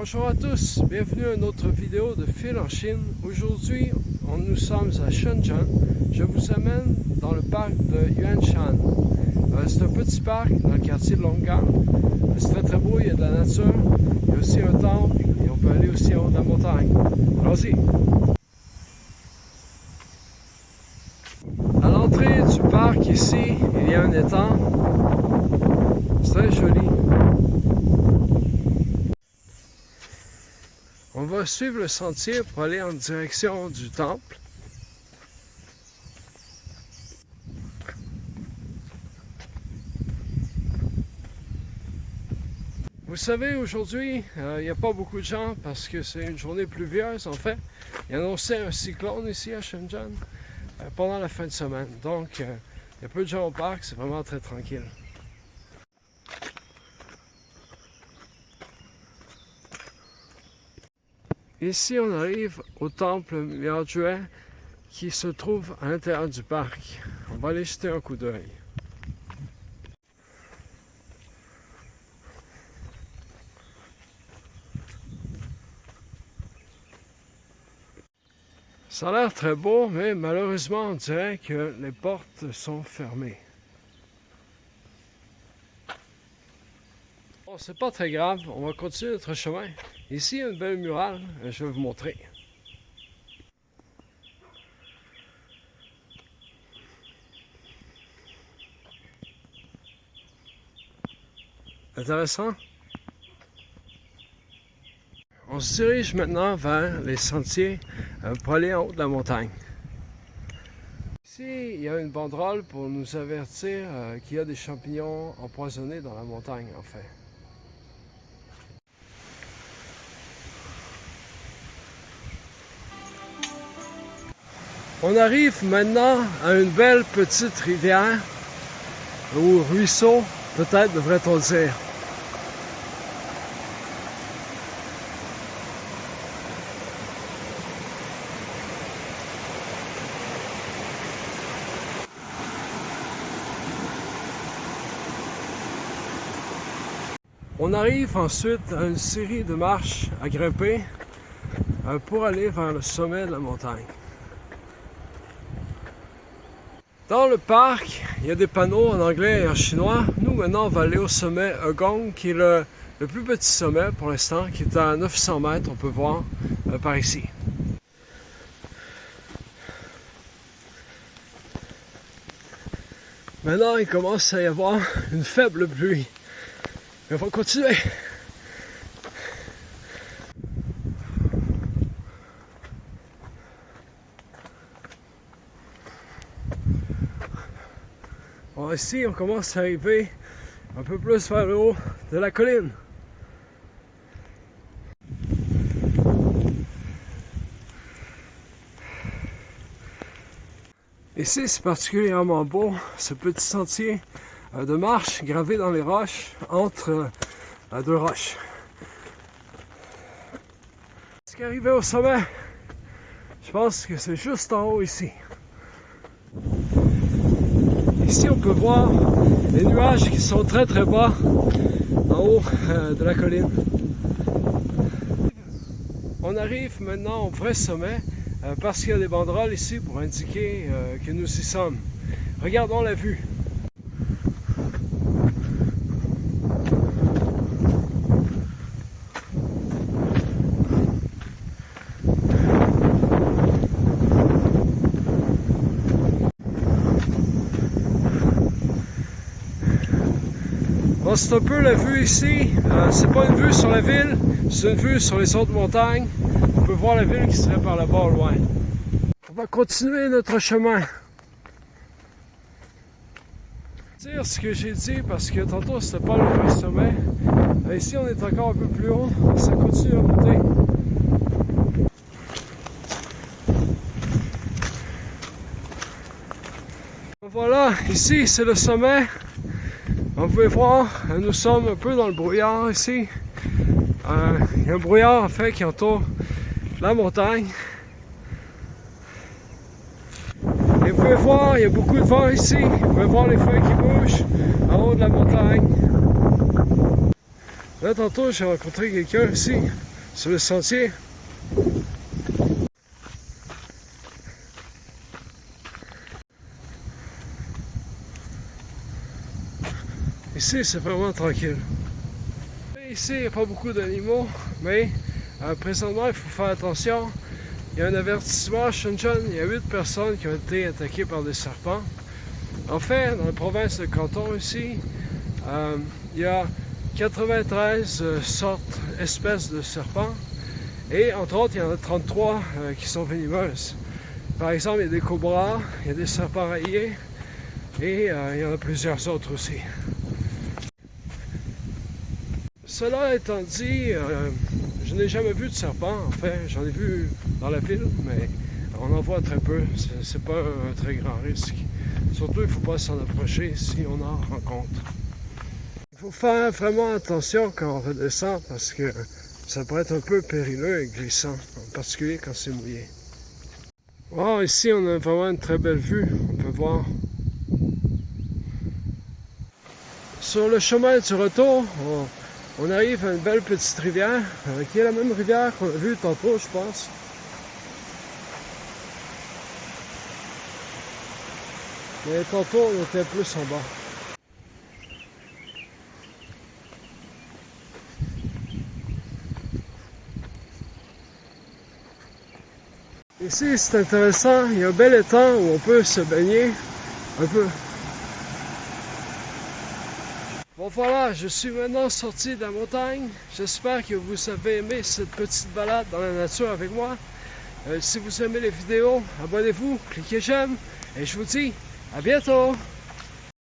Bonjour à tous, bienvenue à une autre vidéo de Fil en Chine. Aujourd'hui, nous sommes à Shenzhen. Je vous amène dans le parc de Yuanshan. C'est un petit parc dans le quartier de Longgang. C'est très très beau, il y a de la nature, il y a aussi un temple et on peut aller aussi en haut de la montagne. Allons-y! À l'entrée du parc ici, il y a un étang. C'est très joli. On va suivre le sentier pour aller en direction du temple. Vous savez, aujourd'hui, il n'y a pas beaucoup de gens parce que c'est une journée pluvieuse en fait. Il y a annoncé un cyclone ici à Shenzhen pendant la fin de semaine. Donc, il y a peu de gens au parc, c'est vraiment très tranquille. Ici, on arrive au temple Miaozhui qui se trouve à l'intérieur du parc. On va aller jeter un coup d'œil. Ça a l'air très beau, mais malheureusement, on dirait que les portes sont fermées. Bon, c'est pas très grave, on va continuer notre chemin. Ici, il y a une belle murale, je vais vous montrer. Intéressant. On se dirige maintenant vers les sentiers pour aller en haut de la montagne. Ici, il y a une banderole pour nous avertir qu'il y a des champignons empoisonnés dans la montagne, en fait. On arrive maintenant à une belle petite rivière, ou ruisseau, peut-être devrait-on dire. On arrive ensuite à une série de marches à grimper pour aller vers le sommet de la montagne. Dans le parc, il y a des panneaux en anglais et en chinois. Nous, maintenant, on va aller au sommet Hegong, qui est le plus petit sommet pour l'instant, qui est à 900 mètres, on peut voir par ici. Maintenant, il commence à y avoir une faible pluie. Mais on va continuer. Bon, ici, on commence à arriver un peu plus vers le haut de la colline. Ici, c'est particulièrement beau, ce petit sentier de marche gravé dans les roches, entre deux roches. Ce qui est arrivé au sommet, je pense que c'est juste en haut ici. Ici, on peut voir les nuages qui sont très très bas en haut de la colline. On arrive maintenant au vrai sommet parce qu'il y a des banderoles ici pour indiquer que nous y sommes. Regardons la vue. Bon, c'est un peu la vue ici, c'est pas une vue sur la ville, c'est une vue sur les autres montagnes. On peut voir la ville qui serait par là-bas au loin. On va continuer notre chemin. Je vais dire ce que j'ai dit parce que tantôt c'était pas le vrai sommet. Ici on est encore un peu plus haut, ça continue à monter. Voilà, ici c'est le sommet. Vous pouvez voir, nous sommes un peu dans le brouillard ici. Il y a un brouillard en fait qui entoure la montagne. Et vous pouvez voir, il y a beaucoup de vent ici. Vous pouvez voir les feuilles qui bougent en haut de la montagne. Là, tantôt, j'ai rencontré quelqu'un ici. sur le sentier. Ici, c'est vraiment tranquille. Ici, il n'y a pas beaucoup d'animaux, mais présentement, il faut faire attention. Il y a un avertissement à Shenzhen, il y a 8 personnes qui ont été attaquées par des serpents. En fait, dans la province de Canton ici, il y a 93 espèces de serpents. Et entre autres, il y en a 33 qui sont venimeuses. Par exemple, il y a des cobras, il y a des serpents rayés, et il y en a plusieurs autres aussi. Cela étant dit, je n'ai jamais vu de serpent. En fait, j'en ai vu dans la ville, mais on en voit très peu. C'est pas un très grand risque. Surtout, il ne faut pas s'en approcher si on en rencontre. Il faut faire vraiment attention quand on redescend parce que ça pourrait être un peu périlleux et glissant, en particulier quand c'est mouillé. Wow, ici, on a vraiment une très belle vue. On peut voir. Sur le chemin du retour, on arrive à une belle petite rivière, qui est la même rivière qu'on a vue tantôt, je pense. Mais tantôt, on était plus en bas. Ici, c'est intéressant, il y a un bel étang où on peut se baigner un peu. Bon voilà, je suis maintenant sorti de la montagne. J'espère que vous avez aimé cette petite balade dans la nature avec moi. Si vous aimez les vidéos, abonnez-vous, cliquez j'aime et je vous dis à bientôt!